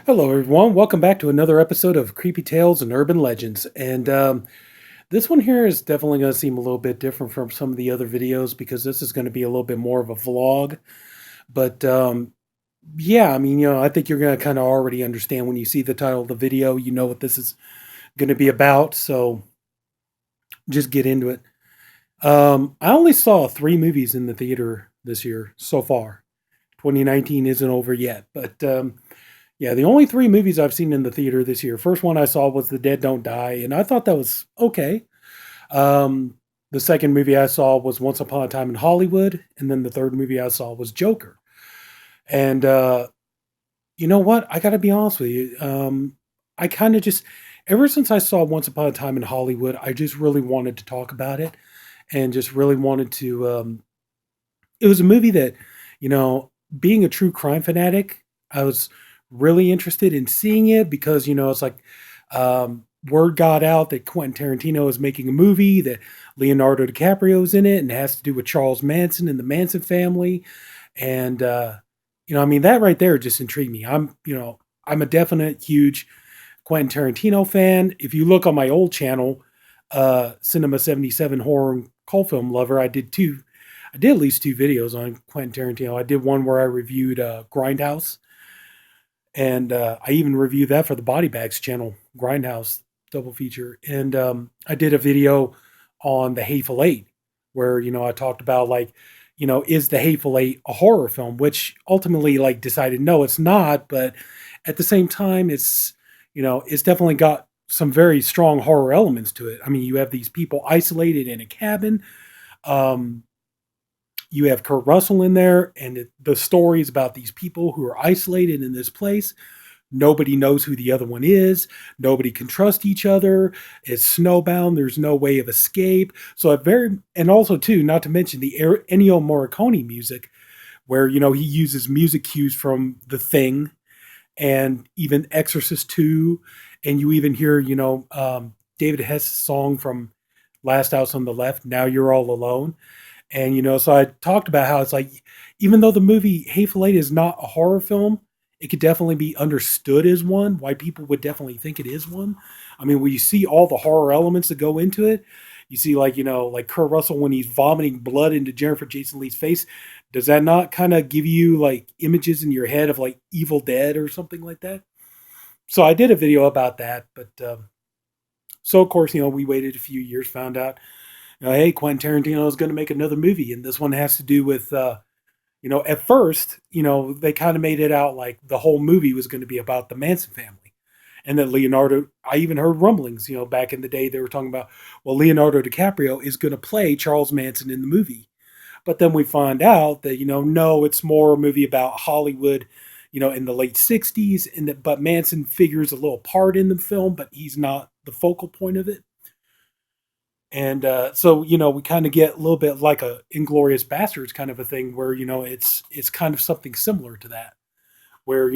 Hello, everyone. Welcome back to another episode of Creepy Tales and Urban Legends. And this one here is definitely going to seem a little bit different from some of the other videos because this is going to be a little bit more of a vlog. But yeah, I think you're going to kind of already understand when you see the title of the video, you know what this is going to be about. So just get into it. I only saw three movies in the theater this year so far. 2019 isn't over yet, but yeah, the only three movies I've seen in the theater this year. First one I saw was The Dead Don't Die, and I thought that was okay. The second movie I saw was Once Upon a Time in Hollywood, and then the third movie I saw was Joker. And you know what? I got to be honest with you. I kind of just, ever since I saw Once Upon a Time in Hollywood, I just really wanted to talk about it, and just really wanted to. It was a movie that, you know, being a true crime fanatic, I was really interested in seeing it because it's like word got out that Quentin Tarantino is making a movie that Leonardo DiCaprio is in it and it has to do with Charles Manson and the Manson family. And that right there just intrigued me. I'm a definite huge Quentin Tarantino fan. If you look on my old channel, Cinema 77 Horror and Cult Film Lover, I did at least two videos on Quentin Tarantino. I did one where I reviewed Grindhouse, and I even reviewed that for the Body Bags channel, Grindhouse double feature. And I did a video on The Hateful Eight, where I talked about is The Hateful Eight a horror film? Which ultimately decided no, it's not. But at the same time, it's definitely got some very strong horror elements to it. I mean, you have these people isolated in a cabin. Um, you have Kurt Russell in there, and the story is about these people who are isolated in this place. Nobody knows who the other one is. Nobody can trust each other. It's snowbound. There's no way of escape. So and also too, not to mention the Ennio Morricone music, where he uses music cues from The Thing and even Exorcist 2, and you even hear David Hess's song from Last House on the Left, Now You're All Alone. And, so I talked about how it's like, even though the movie Hateful Eight is not a horror film, it could definitely be understood as one, why people would definitely think it is one. I mean, when you see all the horror elements that go into it, you see like Kurt Russell when he's vomiting blood into Jennifer Jason Leigh's face. Does that not kind of give you images in your head of Evil Dead or something like that? So I did a video about that, but so of course, we waited a few years, found out hey, Quentin Tarantino is going to make another movie, and this one has to do with, at first, they kind of made it out like the whole movie was going to be about the Manson family, and that Leonardo. I even heard rumblings, back in the day they were talking about, well, Leonardo DiCaprio is going to play Charles Manson in the movie, but then we find out that no, it's more a movie about Hollywood, in the late '60s, and but Manson figures a little part in the film, but he's not the focal point of it. And so we kind of get a little bit like a Inglorious Bastards kind of a thing where it's kind of something similar to that, where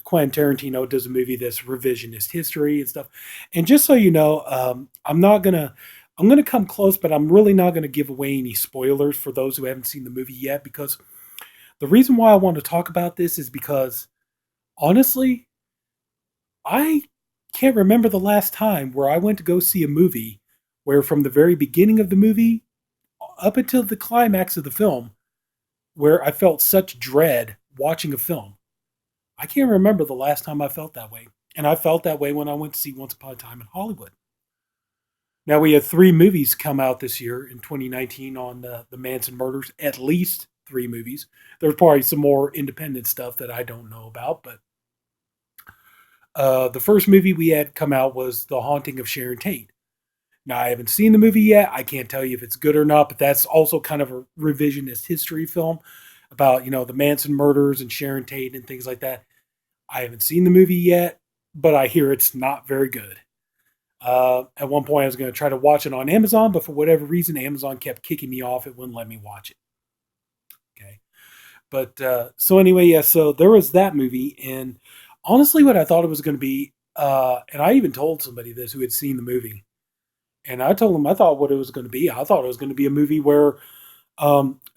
Quentin Tarantino does a movie that's revisionist history and stuff. And just so you know, I'm gonna come close, but I'm really not gonna give away any spoilers for those who haven't seen the movie yet, because the reason why I want to talk about this is because honestly, I can't remember the last time where I went to go see a movie where from the very beginning of the movie up until the climax of the film, where I felt such dread watching a film. I can't remember the last time I felt that way. And I felt that way when I went to see Once Upon a Time in Hollywood. Now, we had three movies come out this year in 2019 on the Manson murders, at least three movies. There's probably some more independent stuff that I don't know about, but the first movie we had come out was The Haunting of Sharon Tate. Now, I haven't seen the movie yet. I can't tell you if it's good or not, but that's also kind of a revisionist history film about, the Manson murders and Sharon Tate and things like that. I haven't seen the movie yet, but I hear it's not very good. At one point, I was going to try to watch it on Amazon, but for whatever reason, Amazon kept kicking me off. It wouldn't let me watch it. Okay. But so anyway, yeah, so there was that movie. And honestly, what I thought it was going to be, and I even told somebody this who had seen the movie. And I told him I thought what it was going to be. I thought it was going to be a movie where,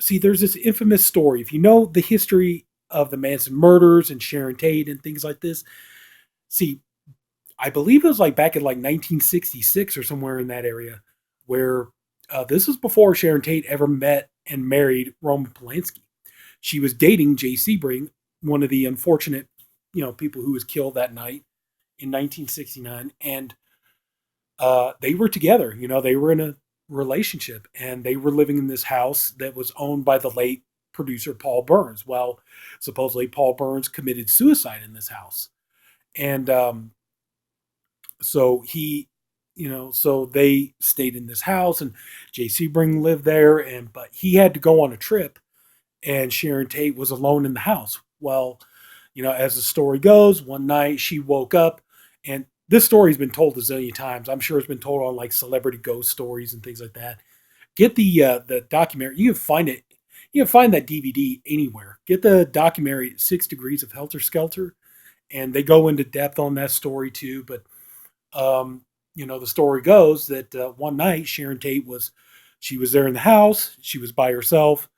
see, there's this infamous story. If you know the history of the Manson murders and Sharon Tate and things like this, See, I believe it was like back in like 1966 or somewhere in that area, where this was before Sharon Tate ever met and married Roman Polanski. She was dating Jay Sebring, one of the unfortunate, people who was killed that night in 1969, and they were together. They were in a relationship, and they were living in this house that was owned by the late producer Paul Burns. Well, supposedly Paul Burns committed suicide in this house, and so so they stayed in this house, and Jay Sebring lived there, and but he had to go on a trip, and Sharon Tate was alone in the house. Well, as the story goes, one night she woke up, and this story's been told a zillion times. I'm sure it's been told on like celebrity ghost stories and things like that. Get the documentary. You can find it. You can find that DVD anywhere. Get the documentary 6 Degrees of Helter Skelter, and they go into depth on that story too. But the story goes that one night Sharon Tate she was there in the house. She was by herself.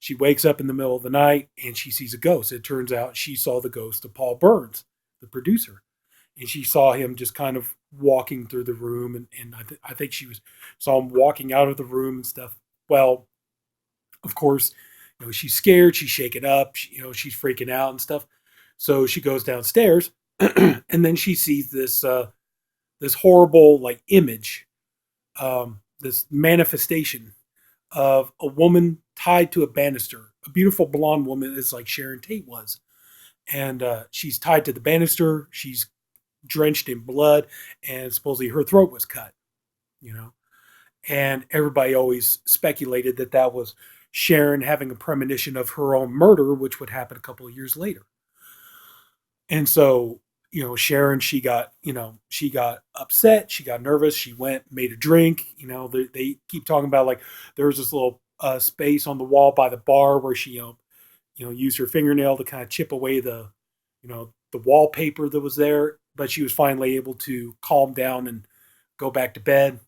She wakes up in the middle of the night and she sees a ghost. It turns out she saw the ghost of Paul Burns, the producer, and she saw him just kind of walking through the room, and I think saw him walking out of the room and stuff. Well, of course, she's scared. She's shaken up. She's freaking out and stuff. So she goes downstairs, and then she sees this horrible like image, this manifestation of a woman tied to a banister, a beautiful blonde woman, is like Sharon Tate was, and she's tied to the banister. She's drenched in blood, and supposedly her throat was cut. You know, and everybody always speculated that that was Sharon having a premonition of her own murder, which would happen a couple of years later. And so, Sharon, she got upset. She got nervous. She went, made a drink. They keep talking about like there was this little space on the wall by the bar where she, used her fingernail to kind of chip away the wallpaper that was there. But she was finally able to calm down and go back to bed.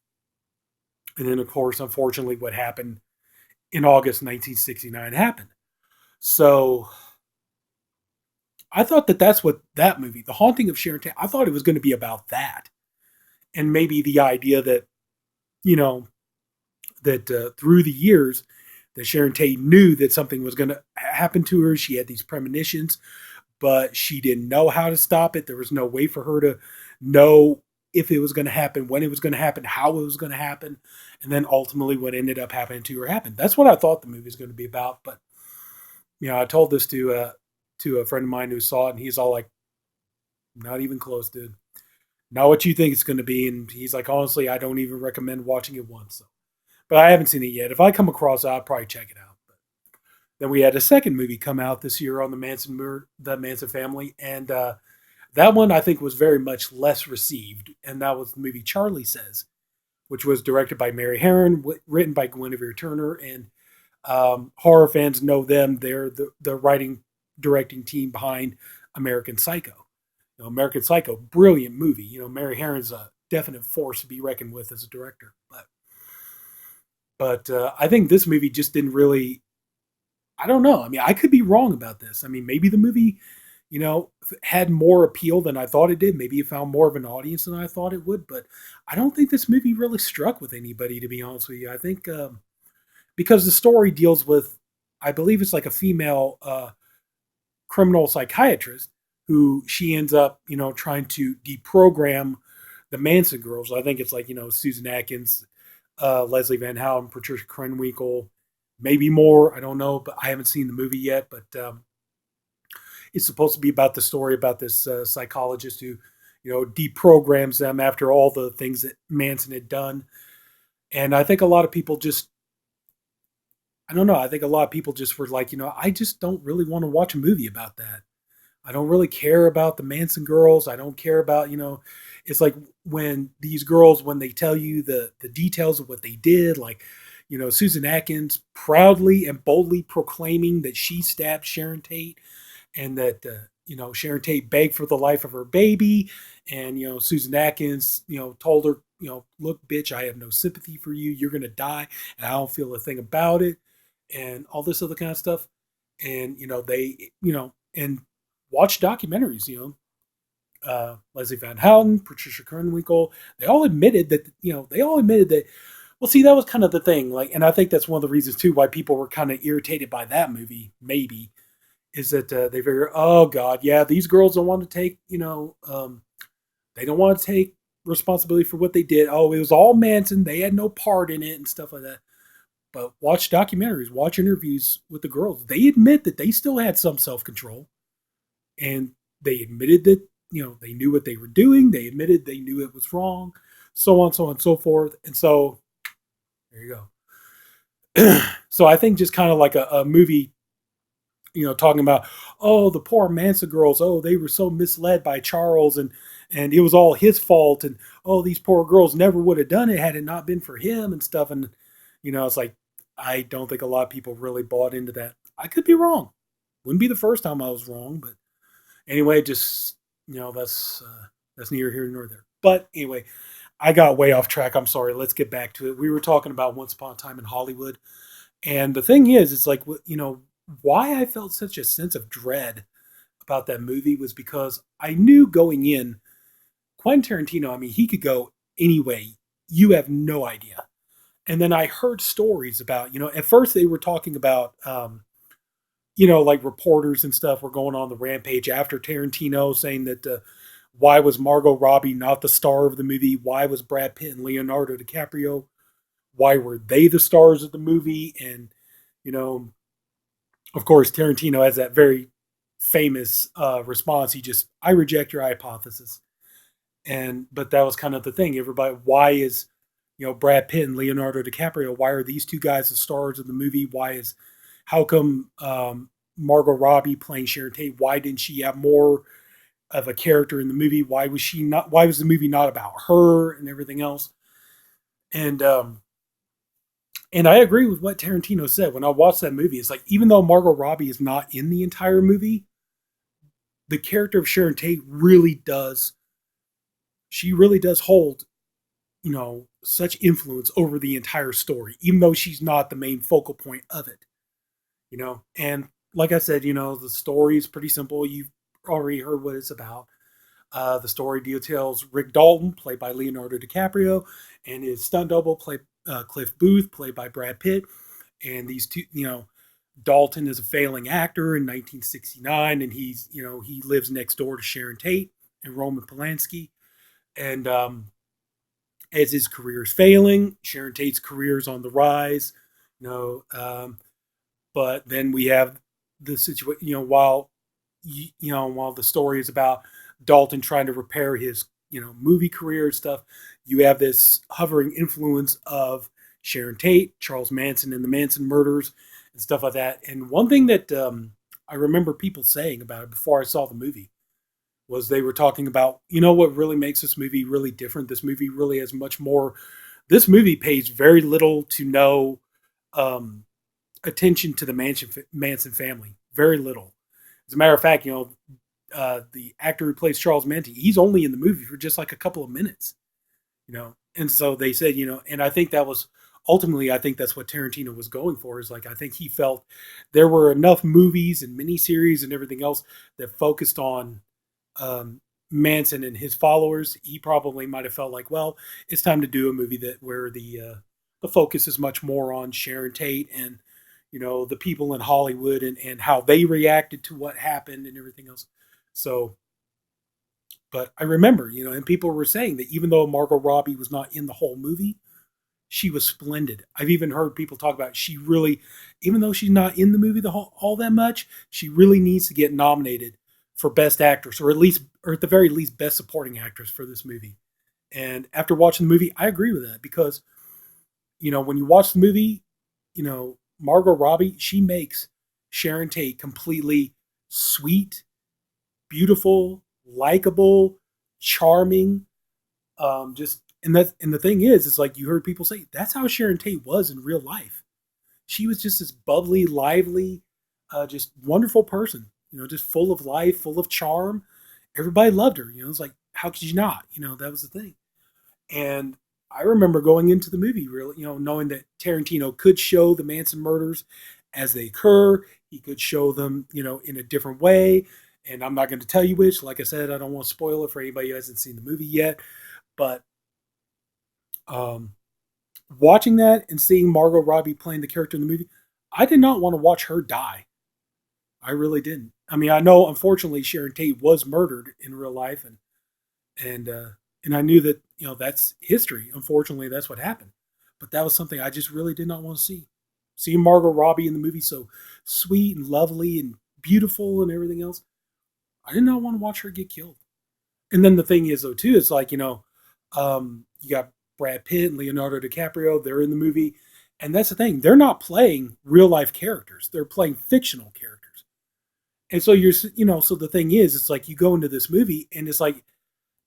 And then, of course, unfortunately, what happened in August 1969 happened. So I thought that that's what that movie, The Haunting of Sharon Tate, I thought it was going to be about that. And maybe the idea that, you know, that through the years, that Sharon Tate knew that something was going to happen to her. She had these premonitions, but she didn't know how to stop it. There was no way for her to know if it was going to happen, when it was going to happen, how it was going to happen. And then ultimately what ended up happening to her happened. That's what I thought the movie was going to be about. But, I told this to a friend of mine who saw it, and he's all like, not even close, dude. Not what you think it's going to be. And he's like, honestly, I don't even recommend watching it once. So. But I haven't seen it yet. If I come across it, I'll probably check it out. But then we had a second movie come out this year on the Manson family, and that one I think was very much less received, and that was the movie Charlie Says, which was directed by Mary Herron, written by Guinevere Turner, and horror fans know them. They're the writing directing team behind American Psycho. American Psycho, brilliant movie. Mary Herron's a definite force to be reckoned with as a director. But I think this movie just didn't really. I don't know. I mean, I could be wrong about this. I mean, maybe the movie, had more appeal than I thought it did. Maybe it found more of an audience than I thought it would. But I don't think this movie really struck with anybody, to be honest with you. I think because the story deals with, I believe it's like a female criminal psychiatrist who she ends up, trying to deprogram the Manson girls. I think it's like, Susan Atkins, Leslie Van Houten, Patricia Krenwinkel, maybe more. I don't know, but I haven't seen the movie yet. But it's supposed to be about the story about this psychologist who, deprograms them after all the things that Manson had done. And I think a lot of people just, I don't know. I think a lot of people just were like, I just don't really want to watch a movie about that. I don't really care about the Manson girls. I don't care about, it's like when these girls, when they tell you the details of what they did, like, Susan Atkins proudly and boldly proclaiming that she stabbed Sharon Tate, and that, Sharon Tate begged for the life of her baby. And, Susan Atkins, told her, look, bitch, I have no sympathy for you. You're going to die. And I don't feel a thing about it. And all this other kind of stuff. And, they, and watch documentaries, Leslie Van Houten, Patricia Krenwinkel, they all admitted that, well, see, that was kind of the thing. Like, and I think that's one of the reasons too why people were kind of irritated by that movie. Maybe is that they figure, oh God, yeah, these girls don't want to take, they don't want to take responsibility for what they did. Oh, it was all Manson. They had no part in it and stuff like that. But watch documentaries, watch interviews with the girls. They admit that they still had some self control, and they admitted that they knew what they were doing. They admitted they knew it was wrong, so on, so forth. And so there you go. So I think just kind of like a movie, talking about, oh, the poor Manson girls, oh, they were so misled by Charles, and it was all his fault, and oh, these poor girls never would have done it had it not been for him and stuff. And it's like, I don't think a lot of people really bought into that. I could be wrong. Wouldn't be the first time I was wrong, but anyway, just that's neither here nor there. But anyway, I got way off track. I'm sorry. Let's get back to it. We were talking about Once Upon a Time in Hollywood, and the thing is, it's like, why I felt such a sense of dread about that movie was because I knew going in, Quentin Tarantino. I mean, he could go any way. You have no idea. And then I heard stories about, at first they were talking about, like reporters and stuff were going on the rampage after Tarantino, saying that why was Margot Robbie not the star of the movie? Why was Brad Pitt and Leonardo DiCaprio? Why were they the stars of the movie? And, of course, Tarantino has that very famous response. I reject your hypothesis. But that was kind of the thing. Everybody, why is, Brad Pitt and Leonardo DiCaprio, why are these two guys the stars of the movie? How come Margot Robbie playing Sharon Tate, why didn't she have more of a character in the movie? Why was the movie not about her and everything else? And I agree with what Tarantino said when I watched that movie. It's like, even though Margot Robbie is not in the entire movie, the character of Sharon Tate she really does hold, such influence over the entire story, even though she's not the main focal point of it, And like I said, the story is pretty simple. You've already heard what it's about. The story details Rick Dalton, played by Leonardo DiCaprio, and his stunt double, Cliff Booth, played by Brad Pitt. And these two, Dalton is a failing actor in 1969, and he lives next door to Sharon Tate and Roman Polanski. And as his career is failing, Sharon Tate's career is on the rise. But then we have the situation, while the story is about Dalton trying to repair his, movie career and stuff, you have this hovering influence of Sharon Tate, Charles Manson, and the Manson murders and stuff like that. And one thing that I remember people saying about it before I saw the movie was they were talking about, what really makes this movie really different? This movie really has much more. This movie pays very little to no attention to the Manson family. Very little. As a matter of fact, the actor who plays Charles Manson, he's only in the movie for just like a couple of minutes, And so they said, and I think that was ultimately, I think that's what Tarantino was going for. Is like, I think he felt there were enough movies and miniseries and everything else that focused on Manson and his followers. He probably might have felt like, well, it's time to do a movie where the focus is much more on Sharon Tate and the people in Hollywood and how they reacted to what happened and everything else. So, but I remember, and people were saying that even though Margot Robbie was not in the whole movie, she was splendid. I've even heard people talk about she really, even though she's not in the movie all that much, she really needs to get nominated for Best Actress, or at the very least, Best Supporting Actress for this movie. And after watching the movie, I agree with that because, when you watch the movie, Margot Robbie, she makes Sharon Tate completely sweet, beautiful, likable, charming. And the thing is, it's like you heard people say that's how Sharon Tate was in real life. She was just this bubbly, lively, just wonderful person. Just full of life, full of charm. Everybody loved her. It's like, how could you not? That was the thing. And I remember going into the movie, really, knowing that Tarantino could show the Manson murders as they occur. He could show them, in a different way. And I'm not going to tell you which. Like I said, I don't want to spoil it for anybody who hasn't seen the movie yet. But um, watching that and seeing Margot Robbie playing the character in the movie, I did not want to watch her die. I really didn't. I mean, I know unfortunately Sharon Tate was murdered in real life, and and I knew that that's history. Unfortunately, that's what happened. But that was something I just really did not want to see. Seeing Margot Robbie in the movie so sweet and lovely and beautiful and everything else, I did not want to watch her get killed. And then the thing is, though, too, it's like you got Brad Pitt and Leonardo DiCaprio. They're in the movie, and that's the thing. They're not playing real life characters. They're playing fictional characters. And so so the thing is, it's like you go into this movie, and it's like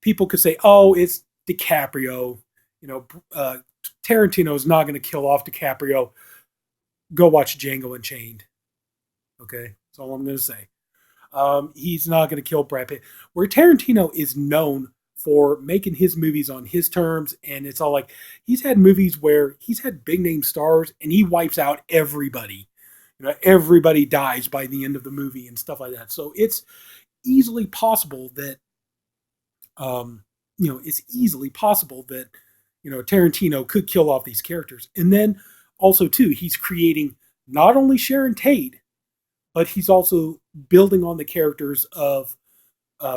people could say, "Oh, it's DiCaprio." You know, Tarantino is not going to kill off DiCaprio. Go watch Django Unchained. Okay, that's all I'm going to say. He's not going to kill Brad Pitt. Where Tarantino is known for making his movies on his terms, and it's all like he's had movies where he's had big name stars, and he wipes out everybody. Everybody dies by the end of the movie and stuff like that. So it's easily possible that, it's easily possible that, Tarantino could kill off these characters, and then also too, he's creating not only Sharon Tate, but he's also building on the characters of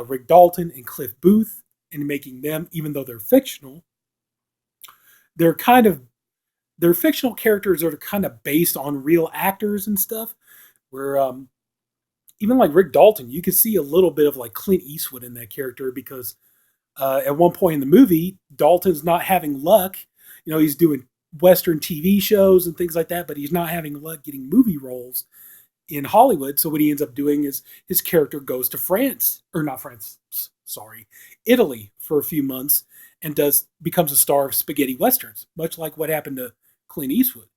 Rick Dalton and Cliff Booth and making them, even though they're fictional, they're kind of they're fictional characters that are kind of based on real actors and stuff. Where even like Rick Dalton, you could see a little bit of like Clint Eastwood in that character because at one point in the movie, Dalton's not having luck. He's doing Western TV shows and things like that, but he's not having luck getting movie roles in Hollywood. So what he ends up doing is his character goes to France, or not France, sorry, Italy for a few months and becomes a star of spaghetti westerns, much like what happened to Clint Eastwood.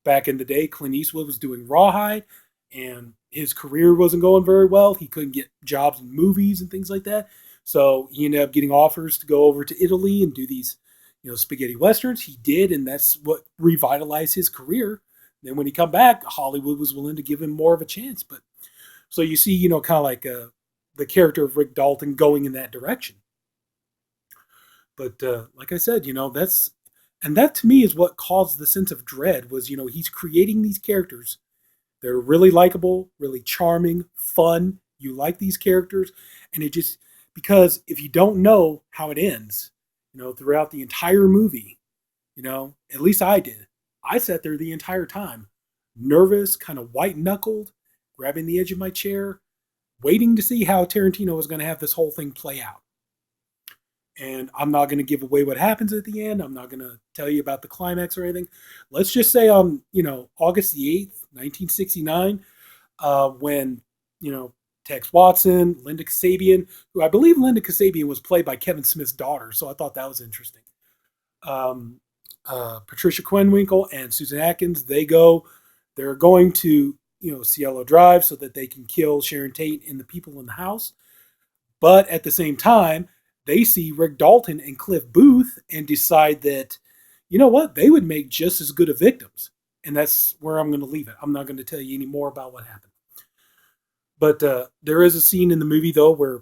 Back in the day, Clint Eastwood was doing Rawhide and his career wasn't going very well. He couldn't get jobs in movies and things like that. So he ended up getting offers to go over to Italy and do these, spaghetti westerns. He did, and that's what revitalized his career. Then when he come back, Hollywood was willing to give him more of a chance. But so you see, kind of like the character of Rick Dalton going in that direction. But like I said, that to me is what caused the sense of dread was, he's creating these characters. They're really likable, really charming, fun. You like these characters. And it just, because if you don't know how it ends, throughout the entire movie, at least I did. I sat there the entire time, nervous, kind of white knuckled, grabbing the edge of my chair, waiting to see how Tarantino was going to have this whole thing play out. And I'm not going to give away what happens at the end. I'm not going to tell you about the climax or anything. Let's just say on, August the 8th, 1969, when, Tex Watson, Linda Kasabian, who I believe Linda Kasabian was played by Kevin Smith's daughter. So I thought that was interesting. Patricia Quenwinkle and Susan Atkins, they're going to, Cielo Drive so that they can kill Sharon Tate and the people in the house. But at the same time, they see Rick Dalton and Cliff Booth and decide that, they would make just as good of victims. And that's where I'm going to leave it. I'm not going to tell you any more about what happened. But there is a scene in the movie, though, where,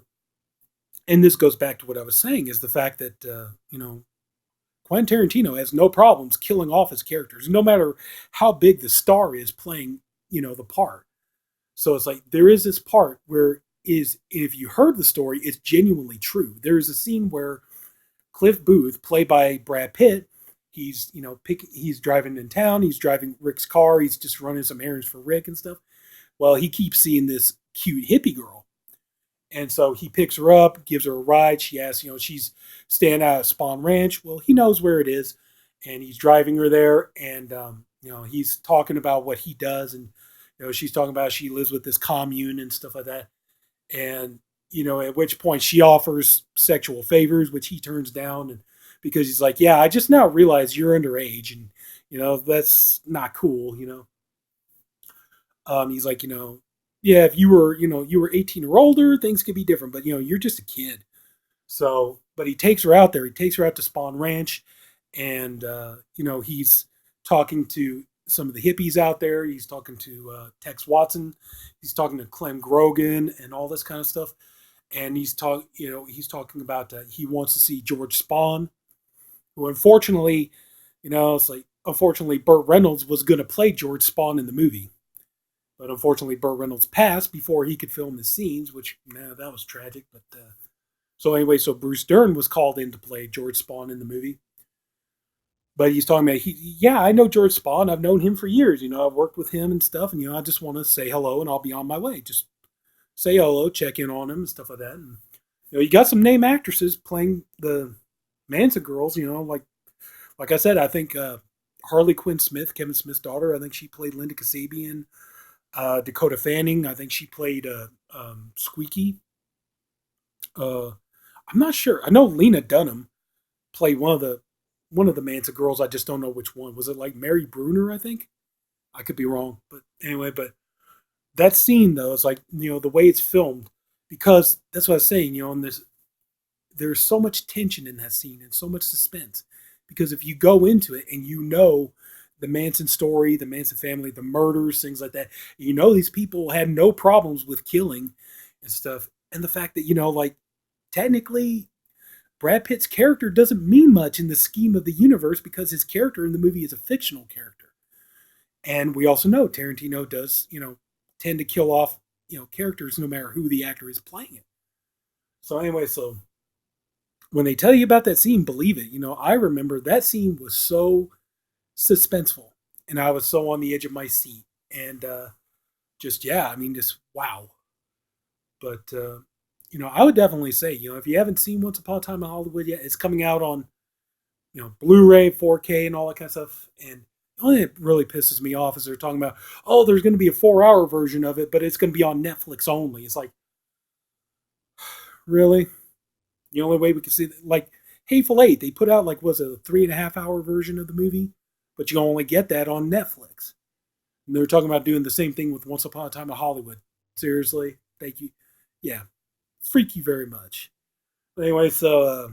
and this goes back to what I was saying, is the fact that, Quentin Tarantino has no problems killing off his characters, no matter how big the star is playing, the part. So it's like there is this part where if you heard the story, it's genuinely true. There is a scene where Cliff Booth, played by Brad Pitt, he's he's driving in town, he's driving Rick's car, he's just running some errands for Rick and stuff. Well, he keeps seeing this cute hippie girl. And so he picks her up, gives her a ride. She asks, she's staying out at Spawn Ranch. Well, he knows where it is, and he's driving her there. And, he's talking about what he does. And, she's talking about she lives with this commune and stuff like that. And, at which point she offers sexual favors, which he turns down. And because he's like, yeah, I just now realize you're underage. And, that's not cool, He's like, yeah, if you were 18 or older, things could be different, but you're just a kid. So, but he takes her out there. He takes her out to Spawn Ranch, and he's talking to some of the hippies out there. He's talking to Tex Watson. He's talking to Clem Grogan and all this kind of stuff. And he's talking about he wants to see George Spahn, who unfortunately, it's like unfortunately Burt Reynolds was going to play George Spahn in the movie, but unfortunately Burt Reynolds passed before he could film the scenes, which that was tragic. But so anyway, so Bruce Dern was called in to play George Spahn in the movie. But he's talking about, yeah, I know George Spahn. I've known him for years. I've worked with him and stuff. And, I just want to say hello and I'll be on my way. Just say hello, check in on him and stuff like that. And, you got some name actresses playing the Manson girls, like I said, I think Harley Quinn Smith, Kevin Smith's daughter, I think she played Linda Kasabian. Dakota Fanning, I think she played Squeaky. I'm not sure. I know Lena Dunham played one of the Manson girls. I just don't know which one. Was it like Mary Bruner? I think I could be wrong, but anyway. But that scene though, it's like the way it's filmed, because that's what I was saying. And there's so much tension in that scene and so much suspense, because if you go into it and the Manson story, the Manson family, the murders, things like that, these people had no problems with killing and stuff, and the fact that like technically Brad Pitt's character doesn't mean much in the scheme of the universe, because his character in the movie is a fictional character. And we also know Tarantino does, tend to kill off, characters no matter who the actor is playing it. So anyway, so when they tell you about that scene, believe it. I remember that scene was so suspenseful and I was so on the edge of my seat. And just wow. But I would definitely say, if you haven't seen Once Upon a Time in Hollywood yet, it's coming out on, Blu-ray, 4K, and all that kind of stuff. And the only thing that really pisses me off is they're talking about, oh, there's going to be a 4-hour version of it, but it's going to be on Netflix only. It's like, really? The only way we can see that, like Hateful Eight, they put out was it a 3.5-hour version of the movie, but you only get that on Netflix. And they're talking about doing the same thing with Once Upon a Time in Hollywood. Seriously, thank you. Yeah, freak you very much. But anyway, so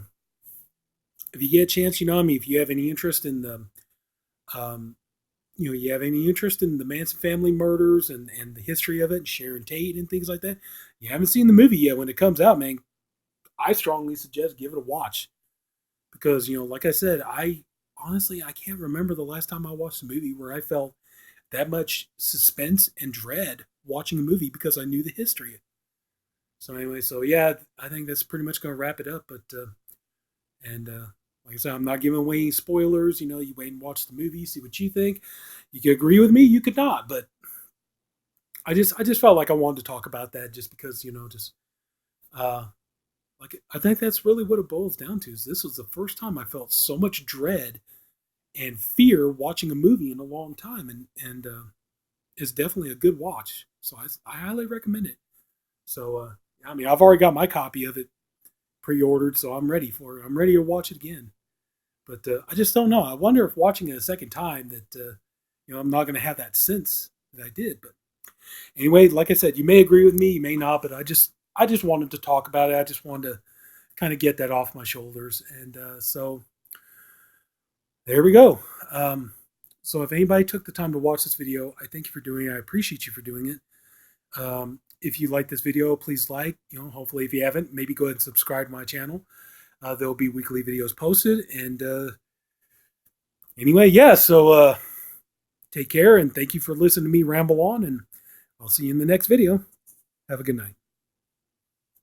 if you get a chance, if you have any interest in the, you have any interest in the Manson family murders and the history of it, and Sharon Tate and things like that, you haven't seen the movie yet. When it comes out, man, I strongly suggest give it a watch, because like I said, I can't remember the last time I watched a movie where I felt that much suspense and dread watching a movie because I knew the history. So anyway, so yeah, I think that's pretty much going to wrap it up. But like I said, I'm not giving away any spoilers. You wait and watch the movie, see what you think. You could agree with me, you could not, but I just felt like I wanted to talk about that, just because I think that's really what it boils down to. Is this was the first time I felt so much dread and fear watching a movie in a long time, and it's definitely a good watch. So I highly recommend it. So I've already got my copy of it pre-ordered, so I'm ready for it. I'm ready to watch it again. But I just don't know. I wonder if watching it a second time that I'm not going to have that sense that I did. But anyway, like I said, you may agree with me, you may not, but I just wanted to talk about it. I just wanted to kind of get that off my shoulders, and so there we go. So if anybody took the time to watch this video, I thank you for doing it. I appreciate you for doing it. If you like this video, please like. Hopefully, if you haven't, maybe go ahead and subscribe to my channel. There'll be weekly videos posted. And anyway, yeah, so take care, and thank you for listening to me ramble on, and I'll see you in the next video. Have a good night.